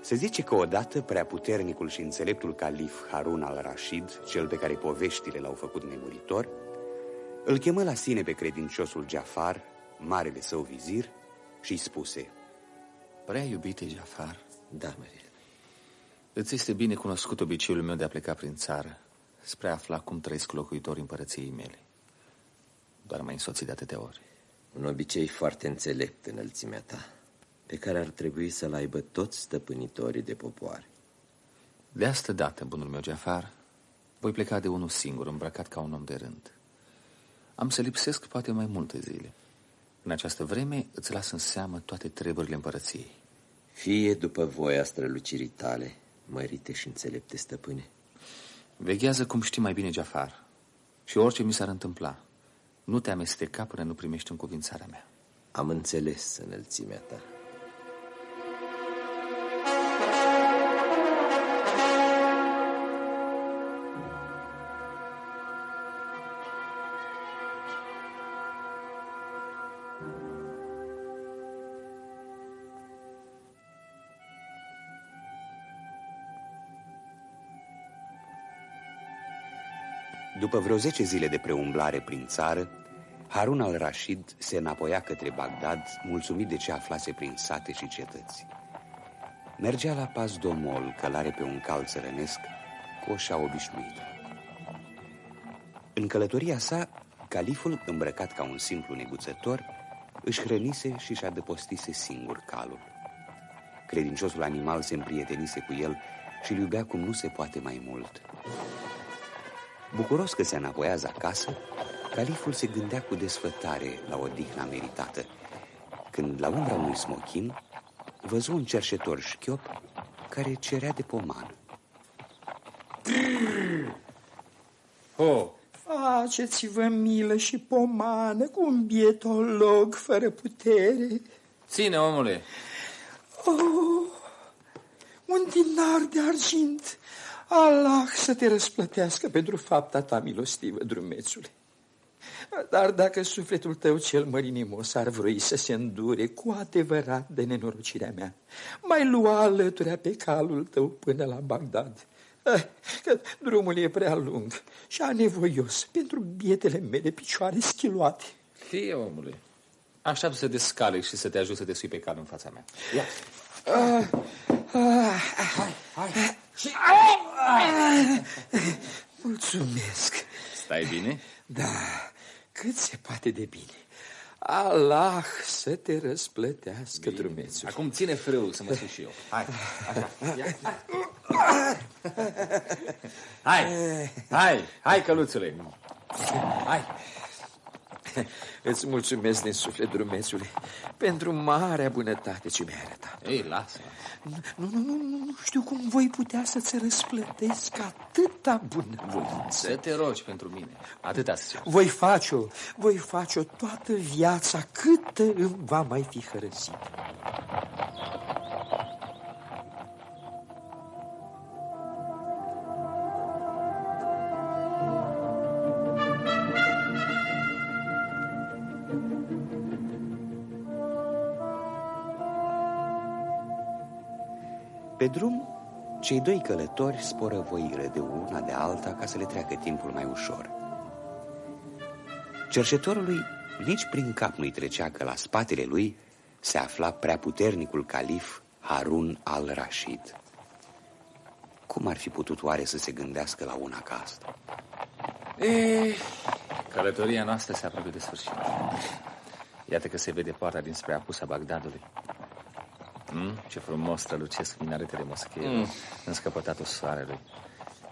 Se zice că odată preaputernicul și înțeleptul calif Harun al-Rashid, cel pe care poveștile l-au făcut nemuritor, îl chemă la sine pe credinciosul Jafar, marele său vizir, și îi spuse: Prea iubite Jafar, da, Marie, îți este bine cunoscut obiceiul meu de a pleca prin țară spre a afla cum trăiesc locuitorii împărăției mele. Doar m-ai însoțit de atâtea ori. Un obicei foarte înțelept, înălțimea ta, pe care ar trebui să-l aibă toți stăpânitorii de popoare. De asta dată, bunul meu Jafar, voi pleca de unul singur, îmbrăcat ca un om de rând. Am să lipsesc poate mai multe zile. În această vreme îți las în seamă toate treburile împărăției. Fie după voia strălucirii tale, mărite și înțelepte stăpâne. Veghează cum știi mai bine, Jafar, și orice mi s-ar întâmpla, nu te amesteca până nu primești încuvințarea mea. Am înțeles, înălțimea ta. După vreo 10 zile de preumblare prin țară, Harun al-Rashid se înapoia către Bagdad, mulțumit de ce aflase prin sate și cetăți. Mergea la pas domol, călare pe un cal țărănesc, cu oșa obișnuită. În călătoria sa, califul, îmbrăcat ca un simplu neguțător, își hrănise și își adăpostise singur calul. Credinciosul animal se împrietenise cu el și îl iubea cum nu se poate mai mult. Bucuros că se înapoiază acasă, califul se gândea cu desfătare la odihna meritată, când la umbra unui smochin văzu un cerșetor șchiop care cerea de pomană. Faceți-vă milă și pomană cu un bietolog fără putere. Ține, omule. Un dinar de argint. Allah să te răsplătească pentru fapta ta milostivă, drumețule. Dar dacă sufletul tău cel mărinimos ar vrei să se îndure cu adevărat de nenorocirea mea, mai lua alăturea pe calul tău până la Bagdad, că drumul e prea lung și anevoios pentru bietele mele picioare schiloate. Fie, omule, așteaptă să descalec și să te ajut să te sui pe cal în fața mea. Ia. Hai. Mulțumesc. Stai bine? Da, cât se poate de bine. Allah să te răsplătească, drumețul. Acum ține frâul să mă sui și eu. Hai, așa. Hai, căluțule. Hai. Îți mulțumesc din suflet, drumețule, pentru marea bunătate ce mi-ai arătat. Ei, lasă. Nu știu cum voi putea să-ți răsplătesc atâta bunăvoință. Să te rogi pentru mine. Atâta să cer. Voi face-o toată viața câtă îmi va mai fi hărăsit. Pe drum, cei doi călători sporă voire de una de alta ca să le treacă timpul mai ușor. Cerșetorului nici prin cap nu-i trecea că la spatele lui se afla preaputernicul calif Harun al-Rashid. Cum ar fi putut oare să se gândească la una ca asta? Călătoria noastră se apropie de sfârșit. Iată că se vede poarta dinspre apusa Bagdadului. Ce frumos strălucesc minaretele moscheiului în scăpătatul soarelui.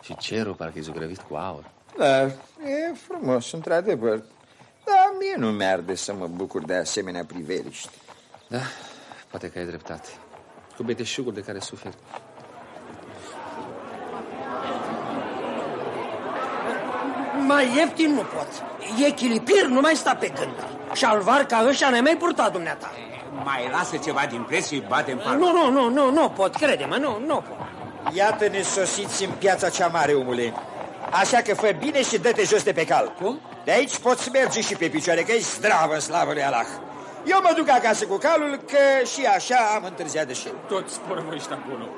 Și cerul parcă e zugrăvit cu aur. Da, e frumos, într-adevăr. Dar mie nu mi-arde să mă bucur de asemenea priveliști. Da, poate că ai dreptate. Cu beteșugul de care suferi. Mai ieftin nu pot. E chilipir, nu mai sta pe gând. Șalvar ca ăștia ne mai purta dumneata. Mai lasă ceva din preț și bate în palmă. Nu pot, crede-mă, nu pot. Iată-ne sosiți în piața cea mare, omule. Așa că fă bine și dă-te jos de pe cal. Cum? De aici poți merge și pe picioare, că e zdravă, slavă lui Allah. Eu mă duc acasă cu calul, că și așa am întârziat de șel. Toți porăvăiști acolo.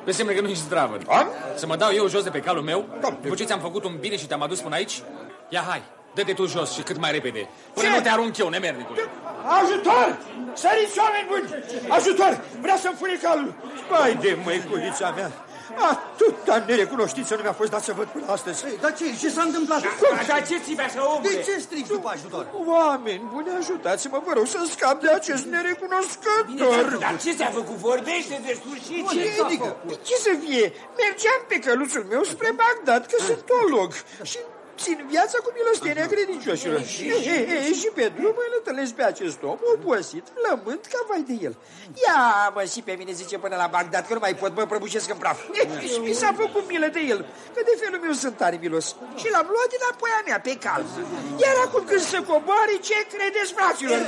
Pe semne că nu ești zdravă. Am? Să mă dau eu jos de pe calul meu? Doamne. După ce ți-am făcut un bine și te-am adus până aici? Ia, hai, dă-te tu jos și cât mai repede. Până nu te arunc eu, nemernicule. Ajutor! Săriți, oameni buni! Ajutor! Vrea să-mi fure calul! Vai de măiculița mea! Atâta nerecunoștință nu mi-a fost dat să văd până astăzi. Dar ce s-a întâmplat? Dar ce ți-i așa, omule? De ce strici după ajutor? Oameni buni, ajutați-mă, vă rog, să scap de acest nerecunoscător. Dar ce ți-a făcut? Vorbește de sfârșit. Ce să fie? Mergeam pe căluțul meu spre Bagdad, că sunt teolog. Și țin viața cu milostenia credincioșilor. Și pe drum îl întâlnesc pe acest om, obosit, flămând ca vai de el. Ia, mă, și pe mine, zice, până la Bagdad, că nu mai pot, mă prăbușesc în praf. Și mi s-a făcut milă de el, că de felul meu sunt tare milos. Și l-am luat înapoi a mea, pe cal. Iar acum când se coboare, ce credeți, fraților?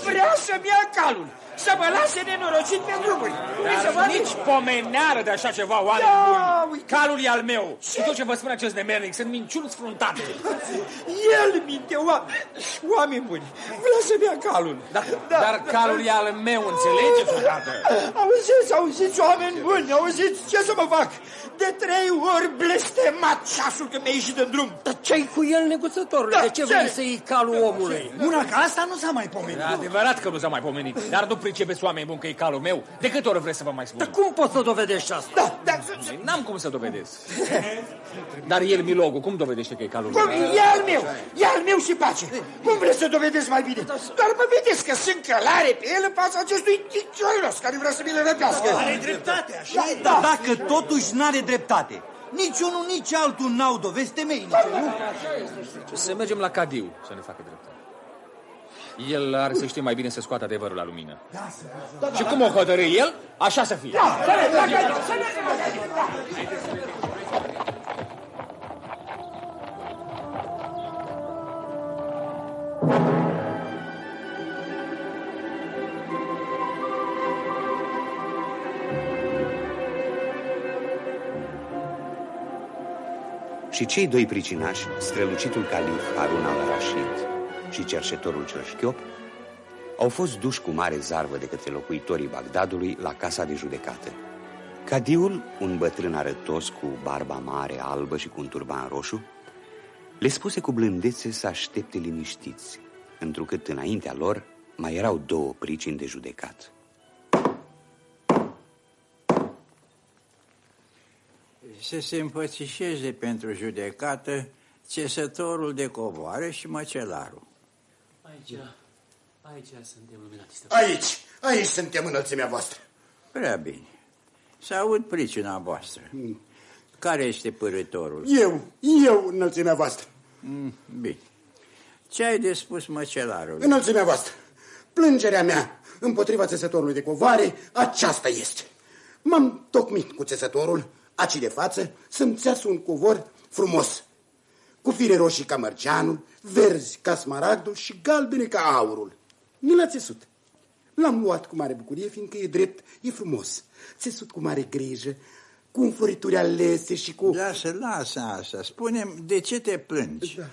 Vrea să-mi ia calul, să mă lase nenorocit pe drumuri. Dar nici pomeneară de așa ceva, oameni buni. Calul e al meu. Și tot ce vă spune acest nemernic sunt minciuni sfruntate. El minte, oameni buni. Vrea să-mi ia calul. Dar calul e al meu, înțelegeți odată? Auziți, oameni buni, auziți, ce să mă fac? De 3 ori blestemat ceasul că mi-a ieșit în drum. Dar ce-ai cu el, neguțătorule? De ce vrei să iei calul omului? Una ca asta nu s-a mai pomenit. E adevărat că nu s-a mai pomenit. Dar nu pricepeți, oameni buni, că e calul meu. De câte ori vreți să vă mai spun? Dar cum poți să dovedești asta? N-am cum să dovedesc. Dar el, Milogu, cum dovedește că e calul meu? E al meu și pace. Cum vreți să dovedeți mai bine? Doar mă vedeți că sunt călare pe el în fața acestui ticiolos care vrea să mi le răpească. Are dreptate, așa e. Dar dacă totuși n-are dreptate, nici unul, nici altul n-au dovezi temeinice, nu? Să mergem la Cadiu să ne facă dreptate. El are să știe mai bine să scoată adevărul la lumină. Și cum o hotărâ el, așa să fie. Și cei 2 pricinași, strălucitul calif Harun al-Rashid și cerșetorul cel șchiop, au fost duși cu mare zarvă de către locuitorii Bagdadului la casa de judecată. Cadiul, un bătrân arătos cu barba mare, albă și cu un turban roșu, le spuse cu blândețe să aștepte liniștiți, întrucât înaintea lor mai erau 2 pricini de judecat. Să se împățișeze pentru judecată țesătorul de covoare și măcelarul. Aici suntem, luminați stăpâne. Aici suntem, înălțimea voastră. Prea bine. Să aud pricina voastră. Care este părâtorul? Eu, înălțimea voastră. Bine. Ce ai de spus măcelarul? Înălțimea voastră, plângerea mea împotriva țesătorului de covoare, aceasta este. M-am tocmit cu țesătorul, aci de față, să-mi țeasă un covor frumos, cu fire roșii ca mărgeanul, verzi ca smaragdul și galbene ca aurul. Mi l-a țesut. L-am luat cu mare bucurie, fiindcă e drept, e frumos. Țesut cu mare grijă, cu înflorituri alese și cu... Lasă asta. Spune-mi, de ce te plângi? Da.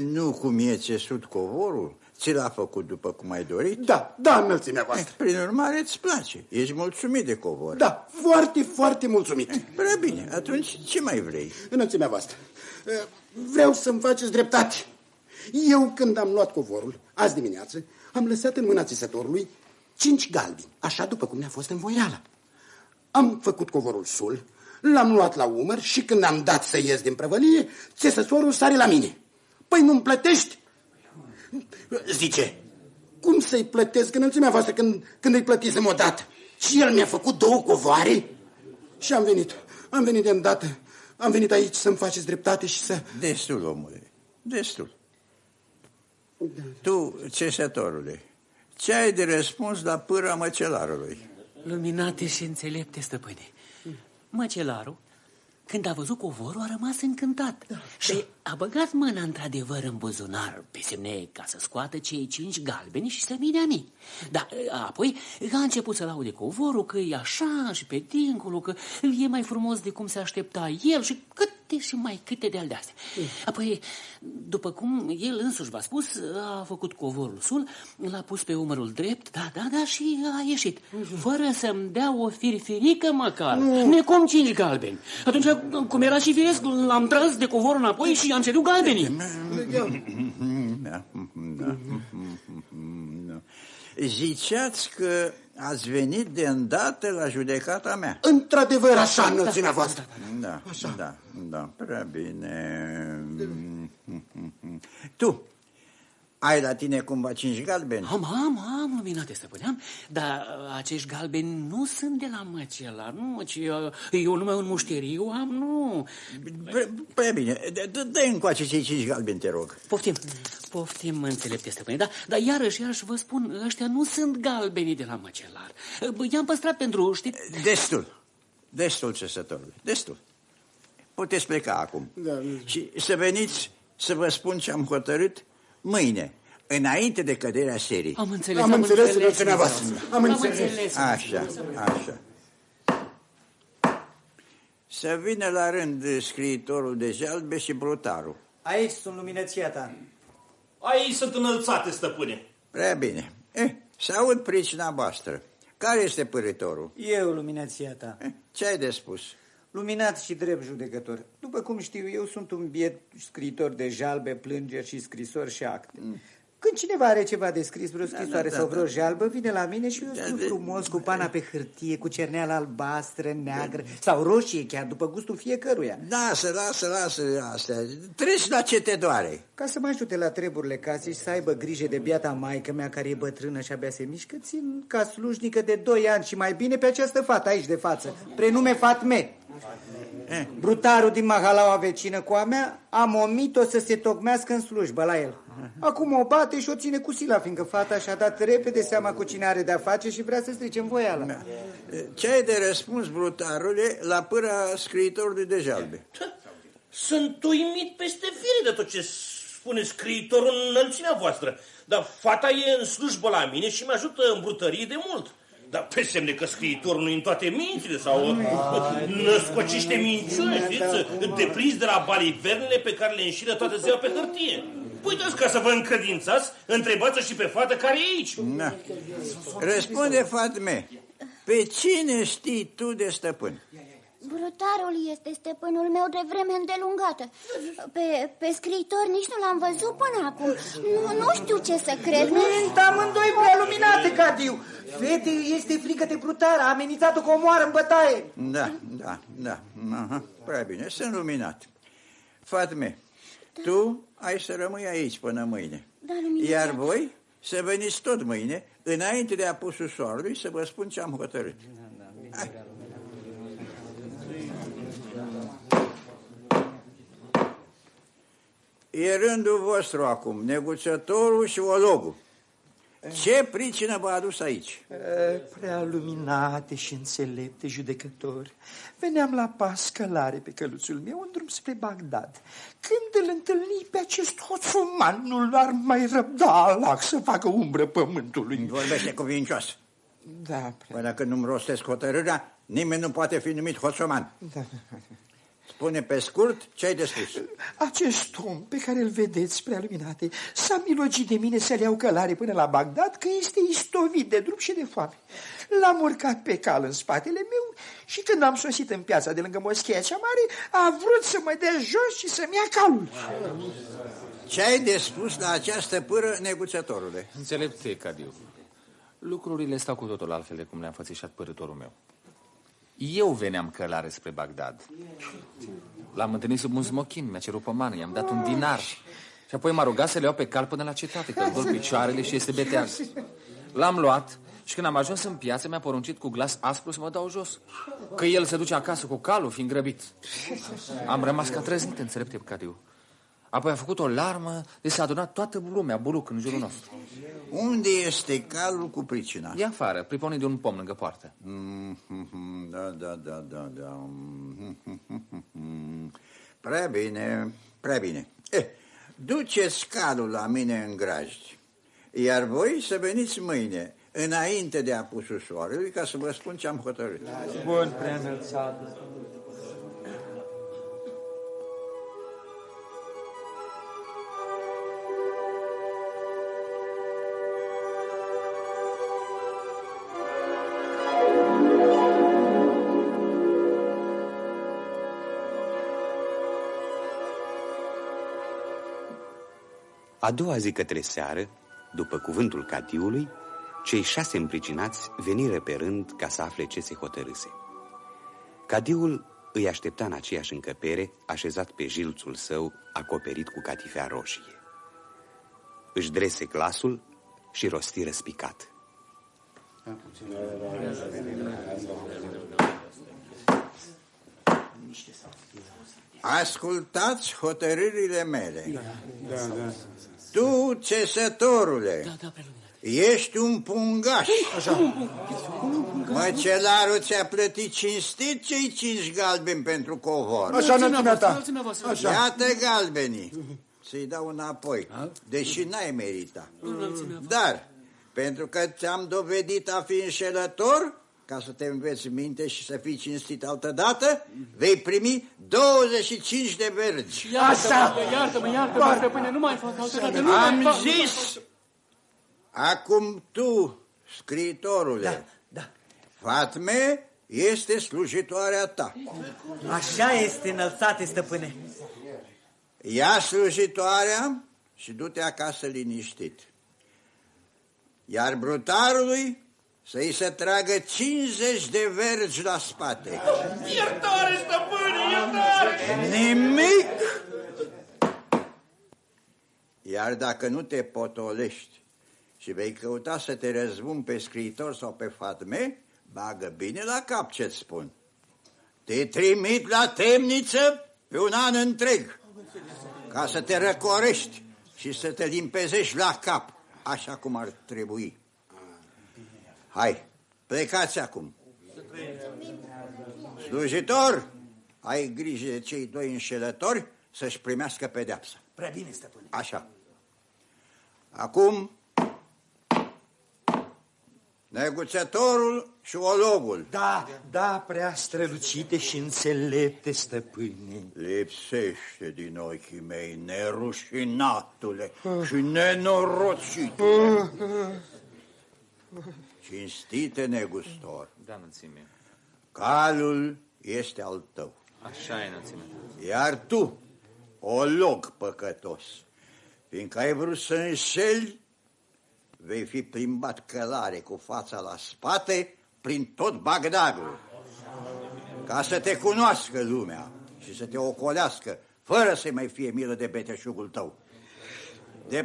Nu cum e țesut covorul? Ți l-a făcut după cum ai dorit? Da, înălțimea voastră. Prin urmare, îți place. Ești mulțumit de covor. Da, foarte, foarte mulțumit. Prea bine. Atunci, ce mai vrei? Înălțimea voastră, vreau să-mi faceți dreptate. Eu, când am luat covorul, azi dimineață, am lăsat în mâna țesătorului 5 galbini, așa după cum ne-a fost în voială. Am făcut covorul sul, l-am luat la umăr și când am dat să ies din prăvălie, țesătorul sare la mine. Păi nu-mi plătești? Zice, cum să-i plătesc înălțimea voastră când îi plătisem odată? Și el mi-a făcut 2 covoare? Și am venit de îndată. Am venit aici să-mi faceți dreptate și să... Destul, omule, destul. Tu, țesătorule, ce ai de răspuns la pâra măcelarului? Luminate și înțelepte, stăpâne. Măcelarul, când a văzut covorul, a rămas încântat și a băgat mâna într-adevăr în buzunar, pe semne ca să scoată cei 5 galbeni și să-mi dea mie. Dar apoi a început să laude covorul, că e așa și pe dincolo, că e mai frumos de cum se aștepta el și cât câte și mai câte de-al de-astea. Apoi, după cum el însuși v-a spus, a făcut covorul sul, l-a pus pe umărul drept, da, și a ieșit. Fără să-mi dea o firfirică măcar. Necom 5 galbeni. Atunci, cum era și firesc, l-am tras de covor înapoi și am cerut galbenii. Ziceați că ați venit de îndată la judecata mea. Într-adevăr, așa, înălțimea voastră. Da, prea bine. Tu ai la tine cumva 5 galbeni? Am, luminate, stăpâneam, dar acești galbeni nu sunt de la măcelar, nu, ci eu numai un mușteriu am, nu. Prea bine, dă-i încoace cei 5 galbeni, te rog. Poftim, înțelepte, stăpâne, dar iarăși vă spun, ăștia nu sunt galbenii de la măcelar. I-am păstrat pentru, știți... Destul, cesătorule, destul. Puteți pleca acum. Și să veniți să vă spun ce am hotărât mâine, înainte de căderea serii. Am înțeles. Am înțeles. Așa. Să vină la rând scriitorul de jalbe și brutarul. Aici sunt, luminăția ta. Aici sunt înălțate, stăpâne. Prea bine. Să aud pricina voastră. Care este părâtorul? Eu, luminăția ta. Ce ai de spus? Luminat și drept judecător. După cum știu, eu sunt un biet scriitor de jalbe, plângeri și scrisori și acte. Când cineva are ceva de scris, vreo scrisoare sau vreo jalbă, vine la mine și eu scriu frumos cu pana pe hârtie, cu cerneală albastră, neagră sau roșie chiar, după gustul fiecăruia. Lasă astea. Treci la ce te doare. Ca să mă ajute la treburile casei și să aibă grijă de biata maică mea care e bătrână și abia se mișcă, țin ca slujnică de 2 ani și mai bine pe această fată aici de față, prenume Fatme. Brutarul din mahalaua vecină cu a mea am omit-o să se tocmească în slujbă la el. Acum o bate și o ține cu sila, fiindcă fata și-a dat repede seama cu cine are de-a face și vrea să strice în voială. Ce ai de răspuns, brutarule, la pâra scriitorului de jalbe? Sunt uimit peste fire de tot ce spune scriitorul în înălțimea voastră. Dar fata e în slujbă la mine și mă ajută în brutărie de mult. Dar pe semne că scriitorul nu în toate mințile sau născocește minciuni, știți? Deprins de la balivernele pe care le înșiră toată ziua pe hârtie. Uitați, ca să vă încredințați, întrebați-o și pe fată care e aici. Răspunde, Fatme, pe cine știi tu de stăpân? Brutarul este stăpânul meu de vreme îndelungată. Pe scriitor nici nu l-am văzut până acum. Nu știu ce să cred. Mint amândoi prea luminate, Cadiu. Fete, este frică de brutar, a amenințat-o cu omoară în bătaie. Da. Aha, prea bine, sunt luminat. Fatme, tu ai să rămâi aici până mâine. Iar voi să veniți tot mâine, înainte de apusul soarelui, să vă spun ce am hotărât. Hai. E rândul vostru acum, neguțătorul și ologul. Ce pricină v-a adus aici? Prea luminate și înțelepte judecători, veneam la pas călare pe căluțul meu în drum spre Bagdad. Când îl întâlni pe acest hoțoman, nu l-ar mai răbda Allah să facă umbră pământului. Vorbește cuvincios. Da, până când nu-mi rostesc hotărârea, nimeni nu poate fi numit hoțoman. Da. Spune pe scurt ce ai de spus. Acest om pe care îl vedeți, prea luminate, s-a milogit de mine să-l iau călare până la Bagdad, că este istovit de drum și de foame. L-am urcat pe cal în spatele meu și când am sosit în piața de lângă moscheea cea mare, a vrut să mă dea jos și să-mi ia calul. Ce ai de spus la această pâră, neguțătorule? Înțelepte, Cadiu. Lucrurile stau cu totul altfel de cum le-a înfățișat părâtorul meu. Eu veneam călare spre Bagdad. L-am întâlnit sub un smochin, mi-a cerut pomană, i-am dat un dinar. Și apoi m-a rugat să le iau pe cal până la cetate, că îmi dor picioarele și este beteag. L-am luat și când am ajuns în piață mi-a poruncit cu glas aspru să mă dau jos, că el se duce acasă cu calul, fiind grăbit. Am rămas ca trăznit, înțelepte, Cadiu. Apoi a făcut o larmă de s-a adunat toată lumea, buluc, în jurul nostru. Unde este calul cu pricina? E afară, priponit de un pom lângă poartă. Da. Prea bine. Duceți calul la mine în grajdi, iar voi să veniți mâine, înainte de apusul soarelui, ca să vă spun ce am hotărât. Bun, prea înălțat. A doua zi către seară, după cuvântul catiului, cei 6 împricinați veniră pe rând ca să afle ce se hotărâse. Cadiul îi aștepta în aceeași încăpere, așezat pe jilțul său, acoperit cu catifea roșie. Își drese glasul și rosti răspicat: Ascultați hotărârile mele. Tu, țesătorule, ești un pungaș. Măcelarul ți-a plătit cinstit cei 5 galbeni pentru covor. Așa, înălțimea ta. Iată galbenii. Să-i dau înapoi, deși n-ai merita. Dar, pentru că ți-am dovedit a fi înșelător, ca să te înveți minte și să fii cinstit altădată, vei primi 25 de vergi. Iartă-mă, stăpâne, nu mai fac altădată. Am zis! Acum tu, scriitorule, Fatme este slujitoarea ta. Așa este, înălțate stăpâne. Ia slujitoarea și du-te acasă liniștit. Iar brutarului să-i se tragă 50 de vergi la spate. Iertare, stăpâne, iertare! Nimic! Iar dacă nu te potolești și vei căuta să te răzbuni pe scriitor sau pe Fatme, bagă bine la cap ce-ți spun. Te trimit la temniță pe un an întreg, ca să te răcorești și să te limpezești la cap, așa cum ar trebui. Hai, plecați acum. Slujitor, ai grijă de cei 2 înșelători să-și primească pedeapsa. Prea bine, stăpâne. Așa. Acum, neguțătorul și ologul. Da, prea strălucite și înțelepte stăpâne. Lipsește din ochii mei, nerușinatule și nenorocitule. Cinstite negustor. Da, înălțime. Calul este al tău. Așa e, înălțime. Iar tu, olog păcătos, fiindcă ai vrut să înșeli, vei fi plimbat călare cu fața la spate prin tot Bagdadul, ca să te cunoască lumea și să te ocolească, fără să mai fie milă de beteșugul tău. De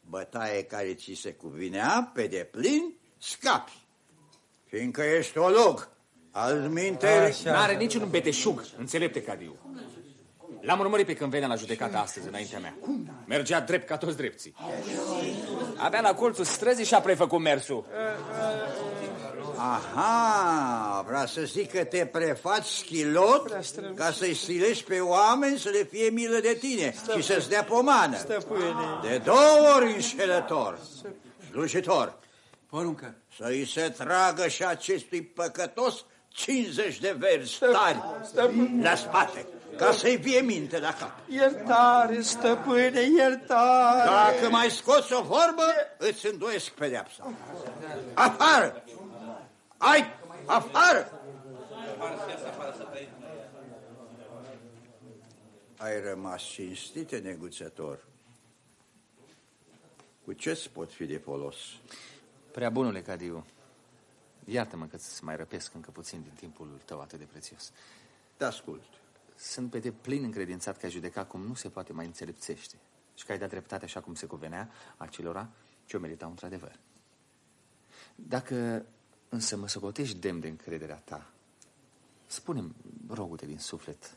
bătaie care ți se cuvinea pe deplin, scapi, fiindcă ești olog. Altminteri... N-are niciun beteșug, înțelepte Cadiu. L-am urmărit pe când venea la judecată astăzi înaintea mea. Mergea drept ca toți drepții. Abia la colțul străzii și-a prefăcut mersul. Aha, vrea să zic că te prefaci schilot ca să-i stilești pe oameni să le fie milă de tine și să-ți dea pomană. De 2 ori înșelător, slujitor. Poruncă. Să-i se tragă și acestui păcătos 50 de verzi tari la spate, ca să-i fie minte la cap. Iertare, stăpâne, iertare! Dacă mai scoți o vorbă, îți îndoiesc pedeapsa. Afară! Hai, afară! Ai rămas cinstite, neguțător. Cu ce-ți pot fi de folos? Prea bunule, Cadiu, iartă-mă că-ți mai răpesc încă puțin din timpul tău atât de prețios. Te ascult. Sunt pe deplin încredințat că ai judecat cum nu se poate mai înțelepțește și că ai dat dreptate așa cum se cuvenea acelora ce o meritau într-adevăr. Dacă însă mă socotești demn de încrederea ta, spune-mi, rogu-te din suflet,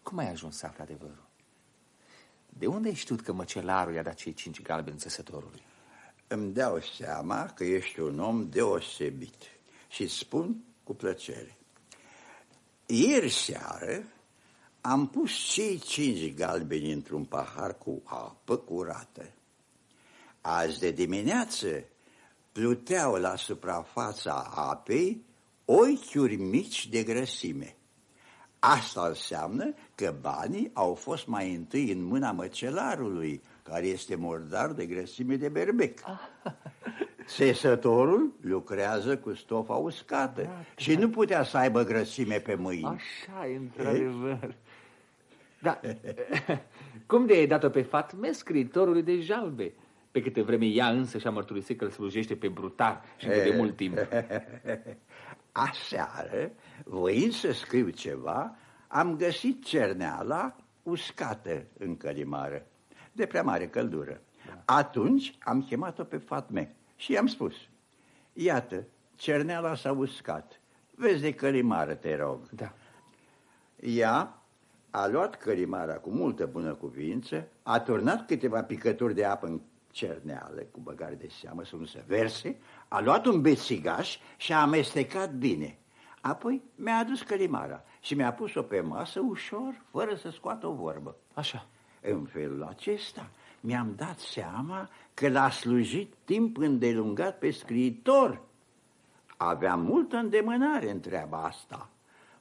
cum ai ajuns să afli adevărul? De unde ai știut că măcelarul i-a dat cei 5 galbeni țesătorului? Îmi dau seama că ești un om deosebit și spun cu plăcere. Ieri seară am pus cei 5 galbeni într-un pahar cu apă curată. Azi de dimineață pluteau la suprafața apei ochiuri mici de grăsime. Asta înseamnă că banii au fost mai întâi în mâna măcelarului, care este murdar de grăsime de berbec. Țesătorul lucrează cu stofa uscată și nu putea să aibă grăsime pe mâini. Așa e, într-adevăr. Da, Cum de ai dat-o pe Fatme, scriitorului de jalbe? Pe câte vreme ea însă și-a mărturisit că îl slujește pe brutar și încă de mult timp. Aseară, voind să scriu ceva, am găsit cerneala uscată în călimară, de prea mare căldură. Atunci am chemat-o pe Fatme și i-am spus: iată, cerneala s-a uscat, vezi de călimară, te rog. Da. Ea a luat călimara cu multă bunăcuvință, a turnat câteva picături de apă în cerneală, cu băgare de seamă să nu se verse, a luat un bețigaș și a amestecat bine. Apoi mi-a adus călimara și mi-a pus-o pe masă ușor, fără să scoată o vorbă. Așa. În felul acesta mi-am dat seama că l-a slujit timp îndelungat pe scriitor. Avea multă îndemânare în treaba asta.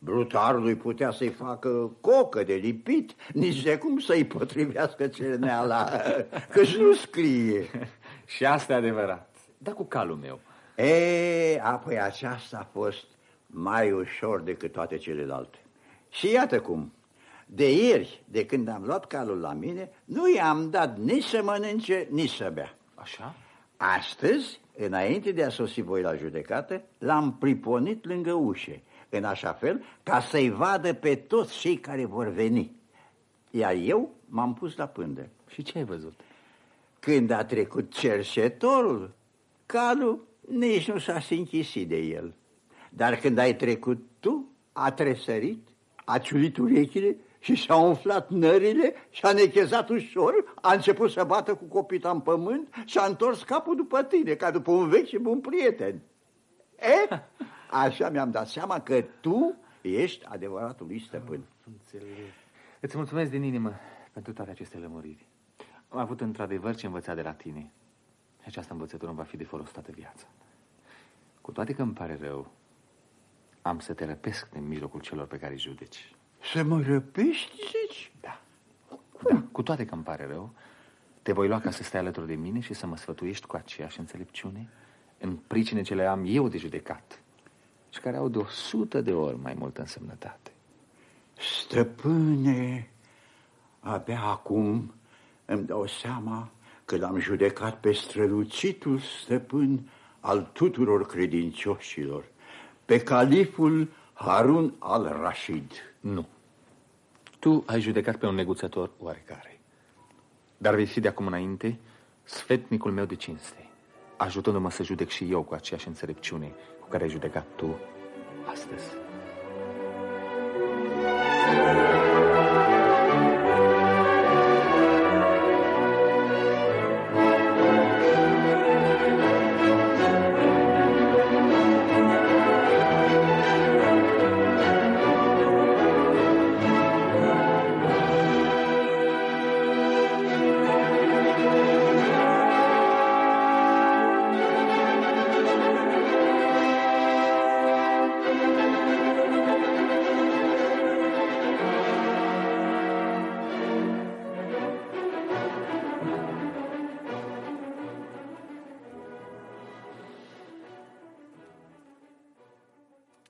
Brutarului putea să-i facă cocă de lipit, nici de cum să-i potrivească cerneala, că-și nu scrie. Și asta e adevărat. Dar cu calul meu. Apoi aceasta a fost mai ușor decât toate celelalte. Și iată cum. De ieri, de când am luat calul la mine, nu i-am dat nici să mănânce, nici să bea. Așa? Astăzi, înainte de a sosi voi la judecată, l-am priponit lângă ușe, în așa fel ca să-i vadă pe toți cei care vor veni. Iar eu m-am pus la pândă. Și ce ai văzut? Când a trecut cerșetorul, calul nici nu s-a închisit de el. Dar când ai trecut tu, a tresărit, a ciulit urechile și și-a umflat nările și a nechezat ușor, a început să bată cu copita în pământ și a întors capul după tine, ca după un vechi și bun prieten. Așa mi-am dat seama că tu ești adevăratul lui stăpân. Îți mulțumesc din inimă pentru toate aceste lămuriri. Am avut într-adevăr ce învăța de la tine. Această învățătură îmi va fi de folos toată viața. Cu toate că îmi pare rău, am să te răpesc în mijlocul celor pe care îi judeci. Să mă răpești, zici? Da. Da, cu toate că îmi pare rău, te voi lua ca să stai alături de mine și să mă sfătuiești cu aceeași înțelepciune în pricine ce le am eu de judecat și care au de 100 de ori mai multă însemnătate. Stăpâne, abia acum îmi dau seama că l-am judecat pe strălucitul stăpân al tuturor credincioșilor, pe califul Harun al-Rashid. Nu. Tu ai judecat pe un neguțător oarecare, dar vei fi de acum înainte sfetnicul meu de cinste, ajutându-mă să judec și eu cu aceeași înțelepciune cu care ai judecat tu astăzi.